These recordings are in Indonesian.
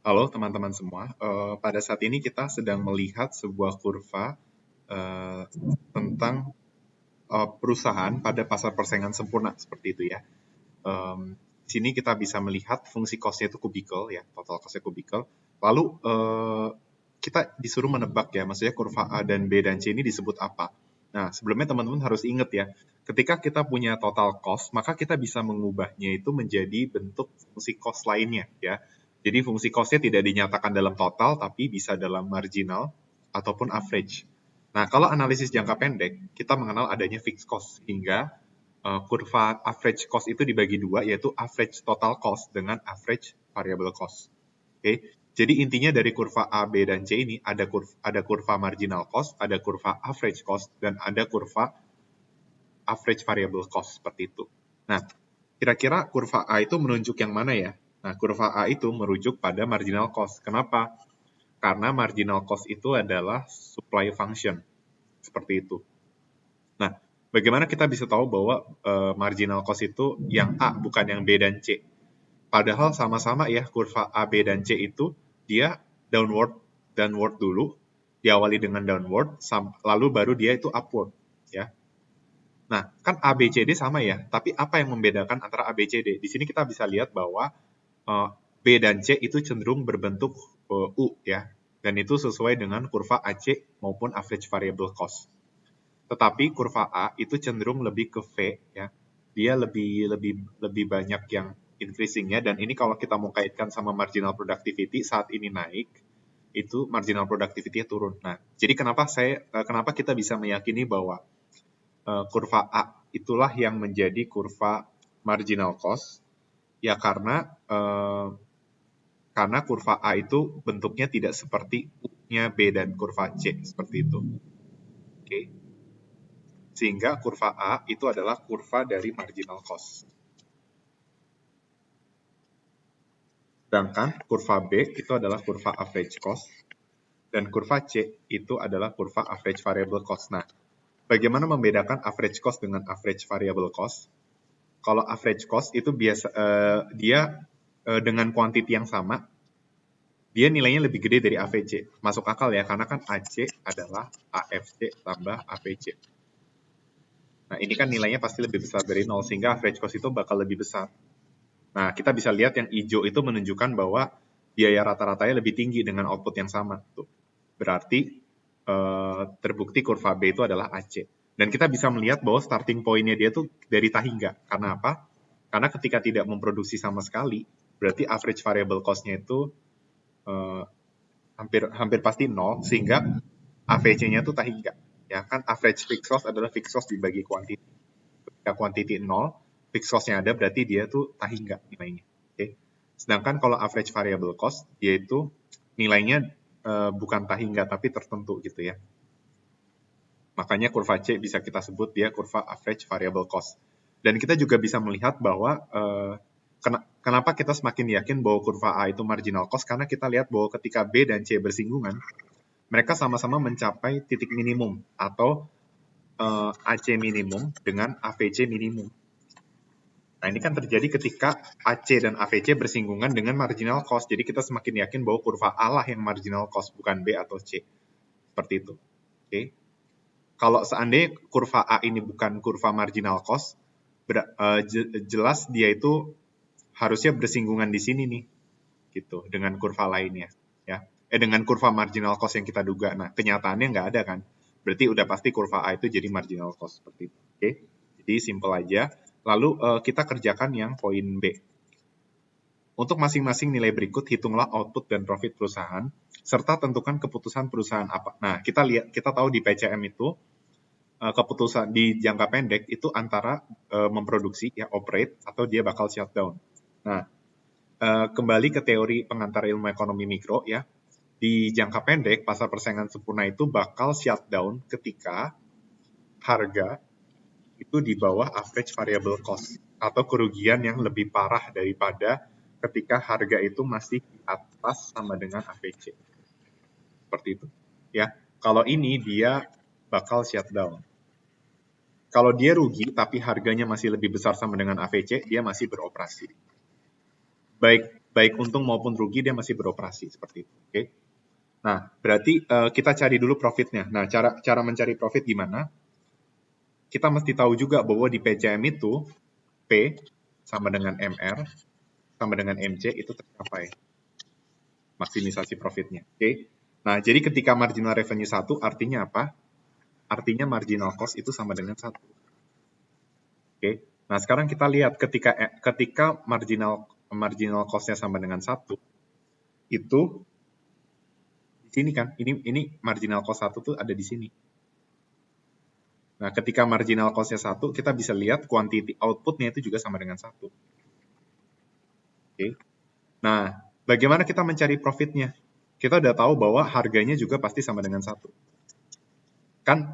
Halo teman-teman semua, pada saat ini kita sedang melihat sebuah kurva tentang perusahaan pada pasar persaingan sempurna seperti itu ya. Di sini kita bisa melihat fungsi cost-nya itu kubikel ya, total cost-nya kubikel. Lalu kita disuruh menebak ya, maksudnya kurva A dan B dan C ini disebut apa. Nah, sebelumnya teman-teman harus ingat ya, ketika kita punya total cost, maka kita bisa mengubahnya itu menjadi bentuk fungsi cost lainnya ya. Jadi fungsi cost-nya tidak dinyatakan dalam total, tapi bisa dalam marginal ataupun average. Nah, kalau analisis jangka pendek, kita mengenal adanya fixed cost, hingga kurva average cost itu dibagi dua, yaitu average total cost dengan average variable cost. Oke, jadi intinya dari kurva A, B, dan C ini ada kurva marginal cost, ada kurva average cost, dan ada kurva average variable cost seperti itu. Nah, kira-kira kurva A itu menunjuk yang mana ya? Nah, kurva A itu merujuk pada marginal cost. Kenapa? Karena marginal cost itu adalah supply function. Seperti itu. Nah, bagaimana kita bisa tahu bahwa marginal cost itu yang A bukan yang B dan C? Padahal sama-sama ya, kurva A, B, dan C itu dia downward dulu, diawali dengan downward, lalu baru dia itu upward. Ya. Nah, kan A, B, C, D sama ya, tapi apa yang membedakan antara A, B, C, D? Di sini kita bisa lihat bahwa B dan C itu cenderung berbentuk U ya, dan itu sesuai dengan kurva AC maupun average variable cost. Tetapi kurva A itu cenderung lebih ke V ya. Dia lebih banyak yang increasing-nya, dan ini kalau kita mau kaitkan sama marginal productivity saat ini naik, itu marginal productivity-nya turun. Nah, jadi kenapa kita bisa meyakini bahwa kurva A itulah yang menjadi kurva marginal cost? Ya karena kurva A itu bentuknya tidak seperti U-nya B dan kurva C seperti itu. Oke. Sehingga kurva A itu adalah kurva dari marginal cost. Sedangkan kurva B itu adalah kurva average cost, dan kurva C itu adalah kurva average variable cost. Nah, bagaimana membedakan average cost dengan average variable cost? Kalau average cost itu dia dengan quantity yang sama, dia nilainya lebih gede dari AVC. Masuk akal ya, karena kan AC adalah AFC tambah AVC. Nah, ini kan nilainya pasti lebih besar dari 0, sehingga average cost itu bakal lebih besar. Nah, kita bisa lihat yang hijau itu menunjukkan bahwa biaya rata-ratanya lebih tinggi dengan output yang sama. Tuh. Berarti terbukti kurva B itu adalah AC. Dan kita bisa melihat bahwa starting point-nya dia tuh dari Tahingga. Karena apa? Karena ketika tidak memproduksi sama sekali, berarti average variable cost-nya itu hampir pasti 0, sehingga AVC-nya itu Tahingga. Ya kan, average fixed cost adalah fixed cost dibagi quantity. Ketika quantity 0, fixed cost-nya ada, berarti dia tuh Tahingga nilainya. Okay? Sedangkan kalau average variable cost, dia itu nilainya bukan Tahingga, tapi tertentu gitu ya. Makanya kurva C bisa kita sebut dia kurva average variable cost. Dan kita juga bisa melihat bahwa kenapa kita semakin yakin bahwa kurva A itu marginal cost, karena kita lihat bahwa ketika B dan C bersinggungan, mereka sama-sama mencapai titik minimum atau AC minimum dengan AVC minimum. Nah, ini kan terjadi ketika AC dan AVC bersinggungan dengan marginal cost. Jadi kita semakin yakin bahwa kurva A lah yang marginal cost, bukan B atau C. Seperti itu. Oke. Okay. Kalau seandainya kurva A ini bukan kurva marginal cost, jelas dia itu harusnya bersinggungan di sini nih, gitu, dengan kurva lainnya, ya. Dengan kurva marginal cost yang kita duga. Nah, kenyataannya nggak ada kan? Berarti udah pasti kurva A itu jadi marginal cost seperti itu. Oke, jadi simple aja. Lalu kita kerjakan yang poin B. Untuk masing-masing nilai berikut, hitunglah output dan profit perusahaan, serta tentukan keputusan perusahaan apa. Nah, kita tahu di PCM itu, keputusan di jangka pendek itu antara memproduksi, ya operate, atau dia bakal shutdown. Nah, kembali ke teori pengantar ilmu ekonomi mikro ya, di jangka pendek pasar persaingan sempurna itu bakal shutdown ketika harga itu di bawah average variable cost, atau kerugian yang lebih parah daripada ketika harga itu masih di atas sama dengan AVC. Seperti itu. Ya, kalau ini dia bakal shutdown. Kalau dia rugi tapi harganya masih lebih besar sama dengan AVC, dia masih beroperasi. Baik baik untung maupun rugi dia masih beroperasi seperti itu. Oke. Nah, berarti kita cari dulu profitnya. Nah, cara mencari profit gimana? Kita mesti tahu juga bahwa di PCM itu P sama dengan MR sama dengan MC itu tercapai maksimisasi profitnya. Oke. Nah, jadi ketika marginal revenue 1 artinya apa? Artinya marginal cost itu sama dengan 1. Oke. Nah, sekarang kita lihat ketika marginal cost-nya sama dengan 1 itu di sini kan. Ini marginal cost 1 tuh ada di sini. Nah, ketika marginal cost-nya 1, kita bisa lihat quantity output-nya itu juga sama dengan 1. Oke. Nah, bagaimana kita mencari profit-nya? Kita udah tahu bahwa harganya juga pasti sama dengan 1. Kan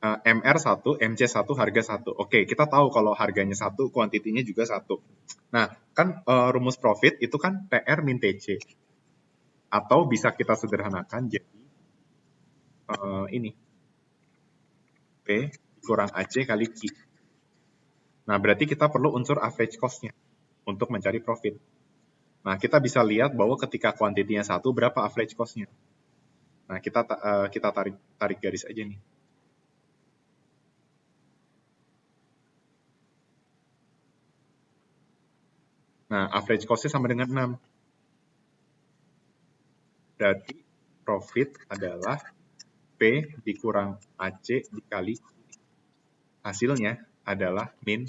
MR1, MC1, harga 1. Oke, kita tahu kalau harganya 1, kuantitinya juga 1. Nah, kan rumus profit itu kan PR min TC. Atau bisa kita sederhanakan jadi ini. P kurang AC kali Q. Nah, berarti kita perlu unsur average cost-nya untuk mencari profit. Nah, kita bisa lihat bahwa ketika kuantitinya 1, berapa average cost-nya. Nah, kita tarik garis aja nih. Nah, average cost-nya sama dengan 6. Berarti profit adalah P dikurang AC dikali hasilnya adalah min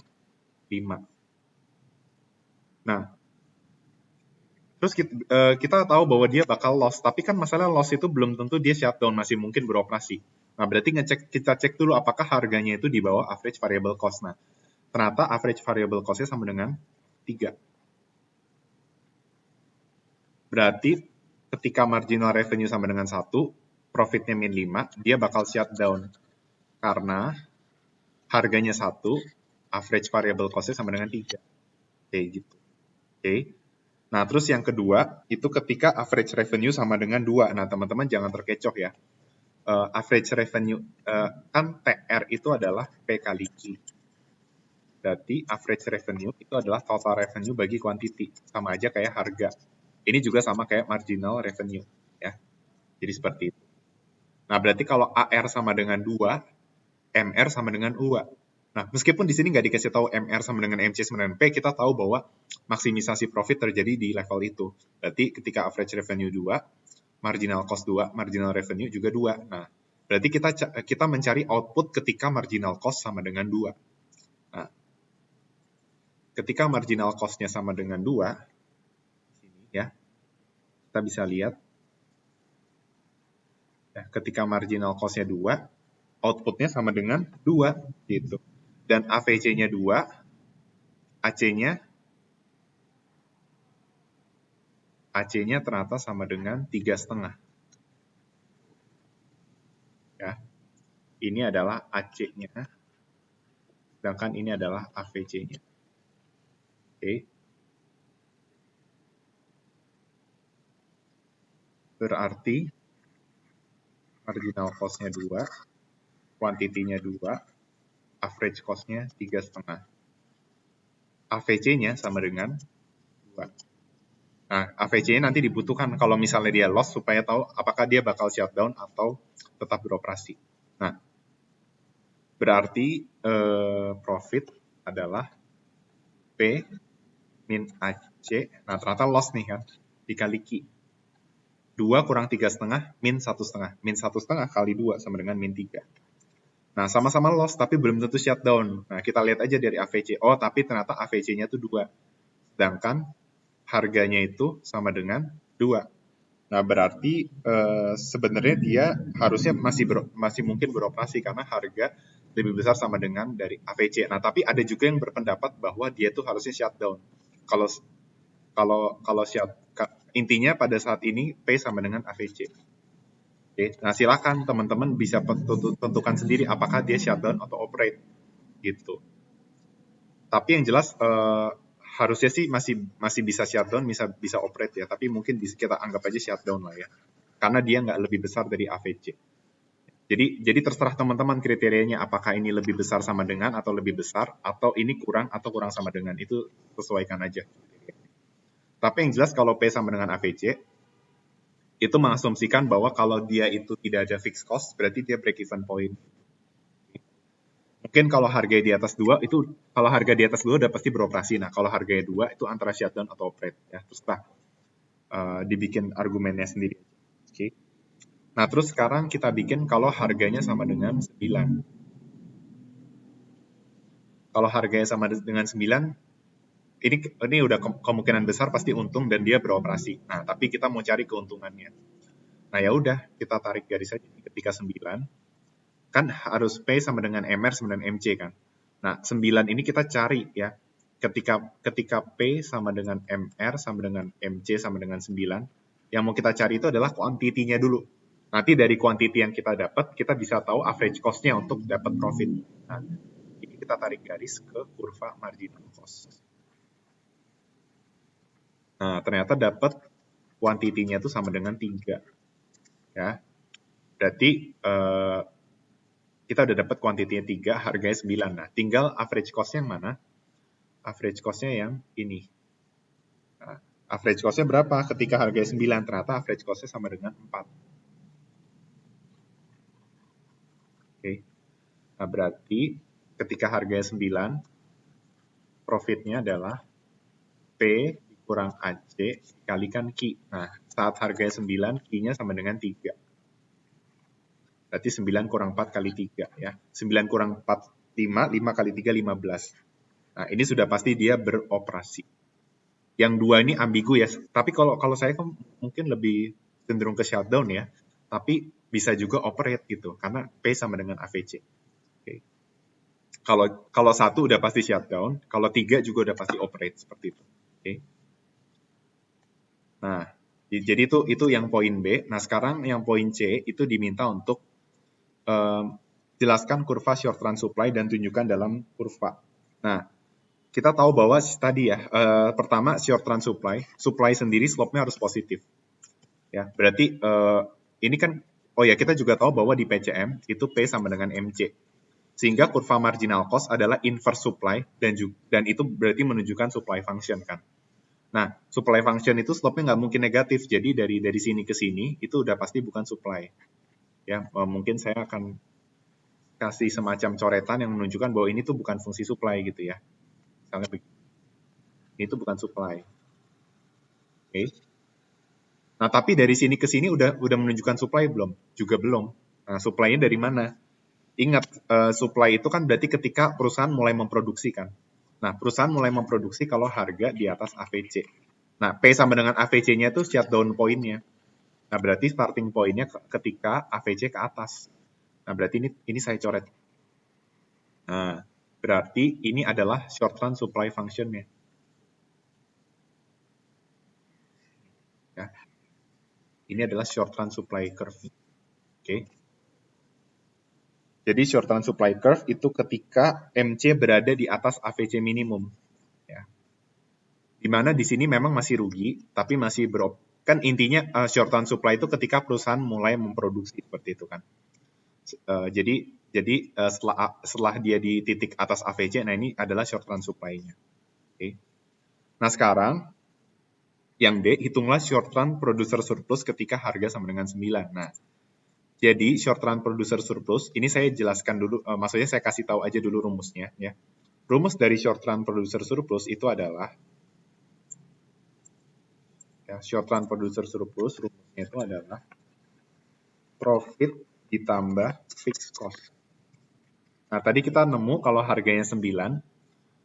5. Nah, terus kita tahu bahwa dia bakal loss, tapi kan masalah loss itu belum tentu dia shutdown, masih mungkin beroperasi. Nah, berarti kita cek dulu apakah harganya itu di bawah average variable cost. Nah, ternyata average variable cost-nya sama dengan 3. Berarti ketika marginal revenue sama dengan 1, profitnya min 5, dia bakal shutdown. Karena harganya 1, average variable cost-nya sama dengan 3. Oke, gitu. Oke. Nah, terus yang kedua, itu ketika average revenue sama dengan 2. Nah, teman-teman jangan terkecoh ya. Average revenue, kan TR itu adalah P kali Q. Berarti average revenue itu adalah total revenue bagi quantity. Sama aja kayak harga. Ini juga sama kayak marginal revenue. Ya. Jadi seperti itu. Nah, berarti kalau AR sama dengan 2, MR sama dengan UA. Nah, meskipun di sini nggak dikasih tahu MR sama dengan MC sama dengan P, kita tahu bahwa maksimisasi profit terjadi di level itu. Berarti ketika average revenue 2, marginal cost 2, marginal revenue juga 2. Nah, berarti kita mencari output ketika marginal cost sama dengan 2. Nah, ketika marginal cost-nya sama dengan 2, sini ya, kita bisa lihat, ya, ketika marginal cost-nya 2, output-nya sama dengan 2, gitu. Dan AVC-nya 2, AC-nya ternyata sama dengan 3,5. Ya. Ini adalah AC-nya, sedangkan ini adalah AVC-nya. Oke. Berarti marginal cost-nya 2, quantity-nya 2, average cost-nya 3,5. AVC-nya sama dengan 2. Nah, AVC-nya nanti dibutuhkan kalau misalnya dia loss supaya tahu apakah dia bakal shutdown atau tetap beroperasi. Nah, berarti profit adalah P min AC. Nah, ternyata loss nih kan, dikali Q. 2 kurang 3,5 min 1,5. Min 1,5 kali 2 sama dengan min 3. Nah, sama-sama loss, tapi belum tentu shutdown. Nah, kita lihat aja dari AVC. Oh, tapi ternyata AVC-nya itu 2. Sedangkan harganya itu sama dengan 2. Nah, berarti sebenarnya dia harusnya masih mungkin beroperasi karena harga lebih besar sama dengan dari AVC. Nah, tapi ada juga yang berpendapat bahwa dia tuh harusnya shutdown. Kalau intinya pada saat ini P sama dengan AVC. Oke, nah silakan teman-teman bisa tentukan sendiri apakah dia shutdown atau operate gitu. Tapi yang jelas harusnya sih masih bisa shutdown, bisa operate ya. Tapi mungkin bisa kita anggap aja shutdown lah ya, karena dia nggak lebih besar dari AVC. Jadi terserah teman-teman kriterianya apakah ini lebih besar sama dengan atau lebih besar atau ini kurang atau kurang sama dengan, itu sesuaikan aja. Tapi yang jelas kalau P sama dengan AVC, itu mengasumsikan bahwa kalau dia itu tidak ada fixed cost, berarti dia break even point. Mungkin kalau harga di atas 2, itu kalau harga di atas 2 udah pasti beroperasi. Nah, kalau harganya 2, itu antara shutdown atau operate. Ya, terus dibikin argumennya sendiri. Oke. Nah, terus sekarang kita bikin kalau harganya sama dengan 9. Kalau harganya sama dengan 9, ini udah kemungkinan besar pasti untung dan dia beroperasi. Nah, tapi kita mau cari keuntungannya. Nah, ya udah, kita tarik garis aja ketika 9. Kan harus P sama dengan MR sama dengan MC kan. Nah, 9 ini kita cari ya. Ketika P sama dengan MR sama dengan MC sama dengan 9, yang mau kita cari itu adalah kuantitinya dulu. Nanti dari kuantiti yang kita dapat, kita bisa tahu average cost-nya untuk dapat profit. Nah, ini kita tarik garis ke kurva marginal cost. Nah, ternyata dapat kuantitinya itu sama dengan 3. Ya. Berarti kita udah dapat kuantitinya 3, harganya 9. Nah, tinggal average cost-nya yang mana? Average cost-nya yang ini. Nah, average cost-nya berapa? Ketika harganya 9, ternyata average cost-nya sama dengan 4. Oke. Nah, berarti ketika harganya 9, profitnya adalah P kurang AC dikalikan Q. Nah, saat harganya 9, Q-nya sama dengan 3. Berarti 9 kurang 4 kali 3 ya. 9 kurang 4, 5, 5 kali 3, 15. Nah, ini sudah pasti dia beroperasi. Yang 2 ini ambigu ya. Tapi kalau saya kan mungkin lebih cenderung ke shutdown ya. Tapi bisa juga operate gitu. Karena P sama dengan AVC. Okay. Kalau 1 udah pasti shutdown. Kalau 3 juga udah pasti operate. Seperti itu. Okay. Nah, jadi itu yang poin B. Nah, sekarang yang poin C itu diminta untuk jelaskan kurva short run supply dan tunjukkan dalam kurva. Nah, kita tahu bahwa tadi ya, pertama short run supply sendiri slope-nya harus positif. Ya, berarti ini kan, oh ya kita juga tahu bahwa di PCM itu P sama dengan MC. Sehingga kurva marginal cost adalah inverse supply dan itu berarti menunjukkan supply function kan. Nah, supply function itu slope-nya nggak mungkin negatif, jadi dari sini ke sini itu udah pasti bukan supply. Ya, mungkin saya akan kasih semacam coretan yang menunjukkan bahwa ini tuh bukan fungsi supply gitu ya. Misalnya begini. Ini tuh bukan supply. Oke. Nah, tapi dari sini ke sini udah menunjukkan supply belum? Juga belum. Nah, supply-nya dari mana? Ingat, supply itu kan berarti ketika perusahaan mulai memproduksi kan. Nah, perusahaan mulai memproduksi kalau harga di atas AVC. Nah, P sama dengan AVC-nya itu shutdown point-nya. Nah, berarti starting point-nya ketika AVC ke atas. Nah, berarti ini saya coret. Nah, berarti ini adalah short run supply function-nya. Ya. Ini adalah short run supply curve. Oke. Jadi short run supply curve itu ketika MC berada di atas AVC minimum. Ya. Dimana di sini memang masih rugi, tapi masih kan intinya short run supply itu ketika perusahaan mulai memproduksi seperti itu kan. Jadi setelah dia di titik atas AVC, nah ini adalah short run supply-nya. Oke. Nah sekarang yang D, hitunglah short run producer surplus ketika harga sama dengan 9. Nah, jadi short run producer surplus, ini saya jelaskan dulu, maksudnya saya kasih tahu aja dulu rumusnya ya. Rumus dari short run producer surplus itu adalah ya, short run producer surplus rumusnya itu adalah profit ditambah fixed cost. Nah, tadi kita nemu kalau harganya 9,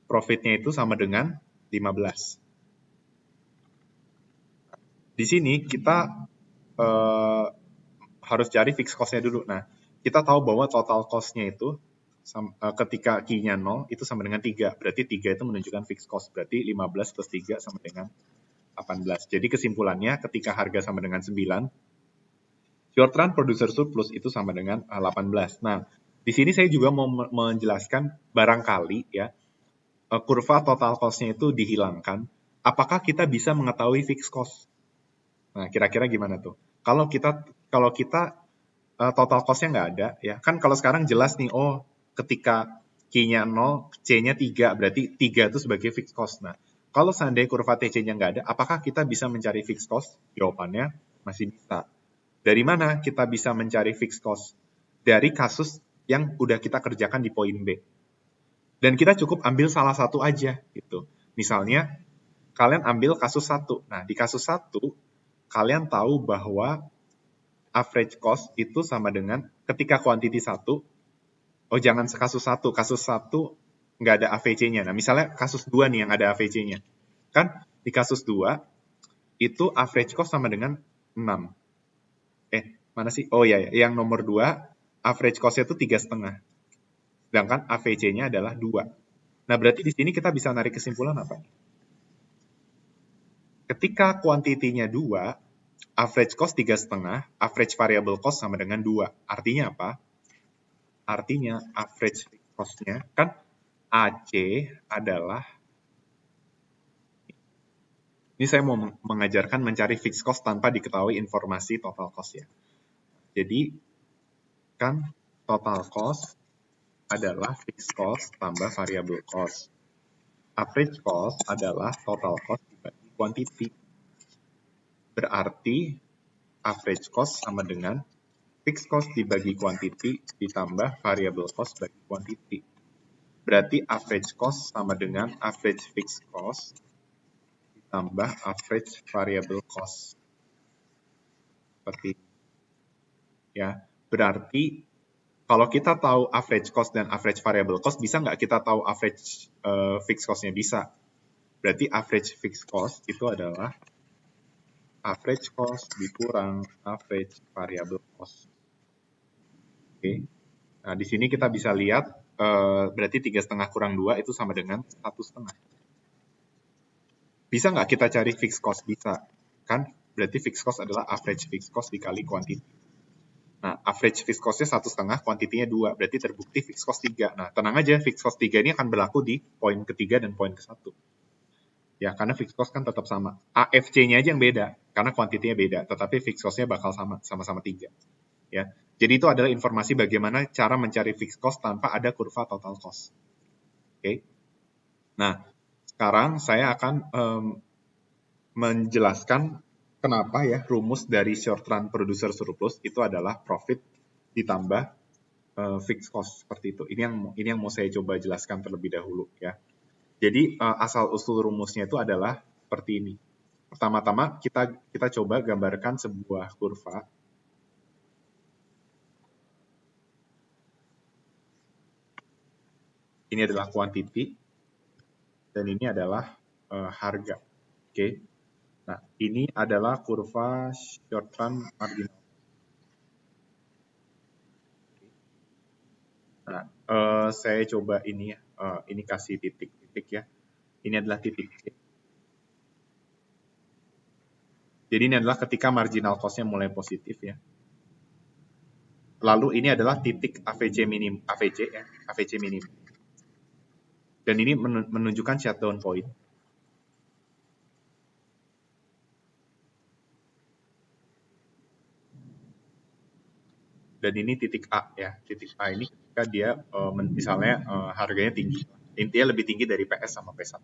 profitnya itu sama dengan 15. Di sini kita harus cari fixed cost-nya dulu. Nah, kita tahu bahwa total cost-nya itu ketika Q-nya 0 itu sama dengan 3. Berarti 3 itu menunjukkan fixed cost. Berarti 15 plus 3 sama dengan 18. Jadi kesimpulannya ketika harga sama dengan 9, short run producer surplus itu sama dengan 18. Nah, di sini saya juga mau menjelaskan barangkali ya, kurva total cost-nya itu dihilangkan. Apakah kita bisa mengetahui fixed cost? Nah, kira-kira gimana tuh? Kalau kita total cost-nya nggak ada, ya kan kalau sekarang jelas nih, ketika Q-nya 0, C-nya 3, berarti 3 itu sebagai fixed cost. Nah, Kalau seandainya kurva TC-nya nggak ada, apakah kita bisa mencari fixed cost? Jawabannya masih bisa. Dari mana kita bisa mencari fixed cost? Dari kasus yang udah kita kerjakan di poin B. Dan kita cukup ambil salah satu aja gitu. Misalnya kalian ambil kasus 1. Nah, di kasus 1 kalian tahu bahwa average cost itu sama dengan ketika quantity 1, oh jangan kasus 1 nggak ada AVC-nya. Nah, misalnya kasus 2 nih yang ada AVC-nya. Kan di kasus 2 itu average cost sama dengan 6. Mana sih? Oh ya, yang nomor 2 average cost-nya itu 3,5. Sedangkan AVC-nya adalah 2. Nah, berarti di sini kita bisa narik kesimpulan apa? Ketika kuantitinya 2, average cost 3,5, average variable cost sama dengan 2. Artinya apa? Artinya average cost-nya kan AC adalah, ini saya mau mengajarkan mencari fixed cost tanpa diketahui informasi total cost ya. Jadi kan total cost adalah fixed cost tambah variable cost. Average cost adalah total cost dibagi quantity. Berarti average cost sama dengan fixed cost dibagi quantity ditambah variable cost bagi quantity. Berarti average cost sama dengan average fixed cost ditambah average variable cost. Seperti ini. Ya, berarti kalau kita tahu average cost dan average variable cost, bisa nggak kita tahu average fixed cost-nya? Bisa. Berarti average fixed cost itu adalah average cost dikurang average variable cost. Oke. Nah, di sini kita bisa lihat berarti 3,5 kurang 2 itu sama dengan 1,5. Bisa nggak kita cari fixed cost? Bisa. Kan berarti fixed cost adalah average fixed cost dikali quantity. Nah, average fixed cost-nya 1,5, kuantitinya 2. Berarti terbukti fixed cost 3. Nah, tenang aja, fixed cost 3 ini akan berlaku di poin ketiga dan poin ke-1. Ya, karena fixed cost kan tetap sama. AFC-nya aja yang beda, karena kuantitinya beda. Tetapi fixed cost-nya bakal sama, sama-sama 3. Ya. Jadi itu adalah informasi bagaimana cara mencari fixed cost tanpa ada kurva total cost. Oke. Nah, sekarang saya akan menjelaskan kenapa ya rumus dari short run producer surplus itu adalah profit ditambah fixed cost seperti itu. Ini yang mau saya coba jelaskan terlebih dahulu ya. Jadi asal usul rumusnya itu adalah seperti ini. Pertama-tama kita coba gambarkan sebuah kurva. Ini adalah quantity dan ini adalah harga. Oke. Nah, ini adalah kurva short run marginal. Nah, saya coba ini ya. Ini kasih titik-titik ya. Ini adalah titik C. Jadi ini adalah ketika marginal cost-nya mulai positif ya. Lalu ini adalah titik AVC minim, AVC ya, AVC minim. Dan ini menunjukkan shutdown point. Dan ini titik A ya, titik A ini ketika dia misalnya harganya tinggi, intinya lebih tinggi dari PS sama P1.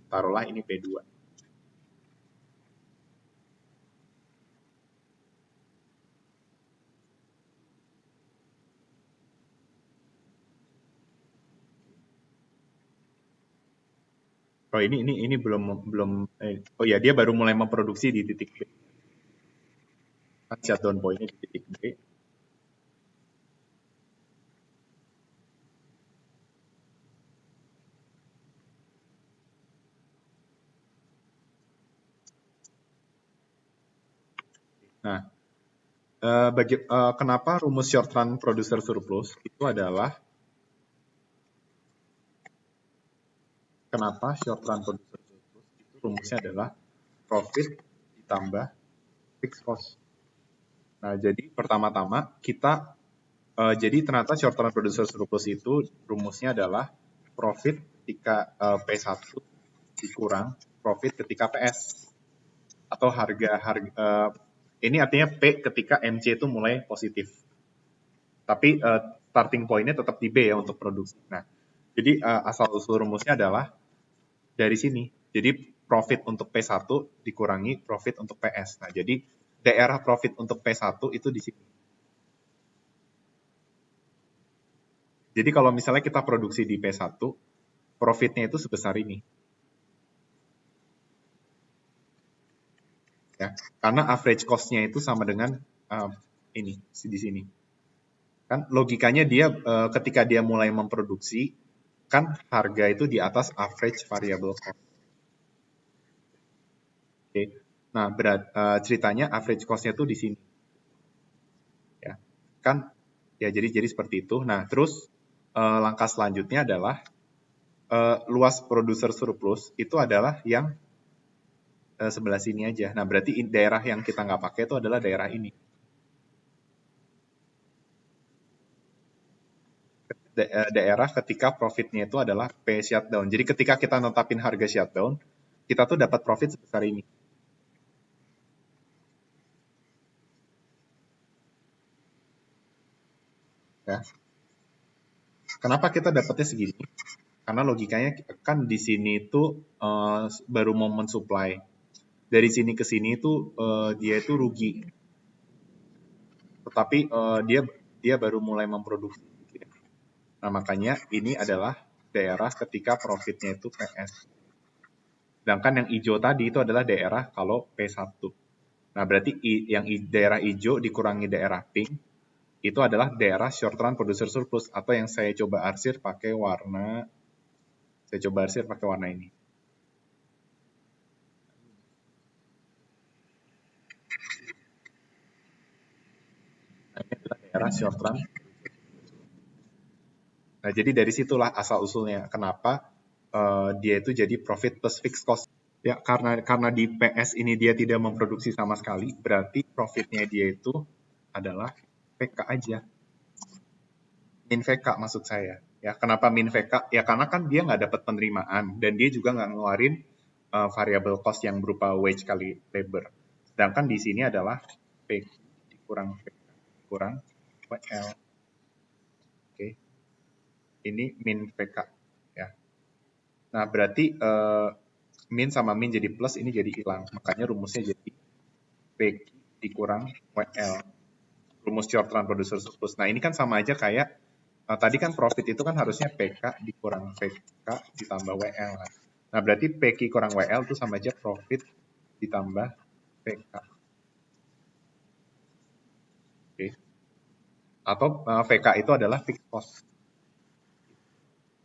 Taruhlah ini P2. Oh ini belum oh ya dia baru mulai memproduksi di titik B. Kan shutdown point-nya di titik B. Nah, kenapa rumus short run producer surplus itu adalah kenapa short run producer surplus itu rumusnya adalah profit ditambah fixed cost. Nah, jadi pertama-tama kita jadi ternyata short run producer surplus itu rumusnya adalah profit ketika P1 dikurang profit ketika PS atau harga ini artinya P ketika MC itu mulai positif. Tapi starting point-nya tetap di B ya untuk produksi. Nah, jadi asal usul rumusnya adalah dari sini. Jadi profit untuk P1 dikurangi profit untuk PS. Nah, jadi daerah profit untuk P1 itu di sini. Jadi kalau misalnya kita produksi di P1, profitnya itu sebesar ini. Ya, karena average cost-nya itu sama dengan ini di sini. Kan logikanya dia ketika dia mulai memproduksi, kan harga itu di atas average variable cost. Oke. Nah, ceritanya average cost-nya tuh di sini. Ya. Kan ya jadi seperti itu. Nah, terus langkah selanjutnya adalah luas producer surplus itu adalah yang sebelah sini aja. Nah, berarti daerah yang kita nggak pakai itu adalah daerah ini. Daerah ketika profitnya itu adalah P shutdown. Jadi ketika kita netapin harga shutdown, kita tuh dapat profit sebesar ini. Ya. Kenapa kita dapatnya segini? Karena logikanya kan di sini itu baru mau mensupply. Dari sini ke sini itu dia itu rugi. Tetapi dia baru mulai memproduksi. Nah, makanya ini adalah daerah ketika profitnya itu PS. Sedangkan yang hijau tadi itu adalah daerah kalau P1. Nah, berarti yang daerah hijau dikurangi daerah pink, itu adalah daerah short run producer surplus, atau yang saya coba arsir pakai warna, ini. Nah, ini adalah daerah short run. Nah, jadi dari situlah asal-usulnya kenapa dia itu jadi profit plus fixed cost. Ya, karena di PS ini dia tidak memproduksi sama sekali, berarti profitnya dia itu adalah VK aja. Min VK maksud saya. Ya, kenapa min VK? Ya karena kan dia nggak dapat penerimaan dan dia juga nggak ngeluarin variable cost yang berupa wage kali labor. Sedangkan di sini adalah P dikurang VK kurang WL. Oke. Ini min VK ya. Nah, berarti min sama min jadi plus, ini jadi hilang. Makanya rumusnya jadi P dikurang WL. Rumus short run producer surplus. Nah, ini kan sama aja kayak tadi kan profit itu kan harusnya PK dikurang PK ditambah WL. Nah, berarti PK kurang WL itu sama aja profit ditambah PK. Oke. Atau VK itu adalah fixed cost.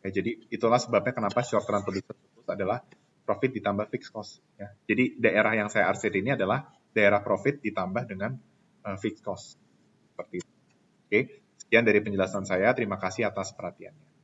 Ya, jadi itulah sebabnya kenapa short run producer surplus adalah profit ditambah fixed cost. Ya. Jadi daerah yang saya arsir ini adalah daerah profit ditambah dengan fixed cost. Seperti itu. Oke, sekian dari penjelasan saya. Terima kasih atas perhatiannya.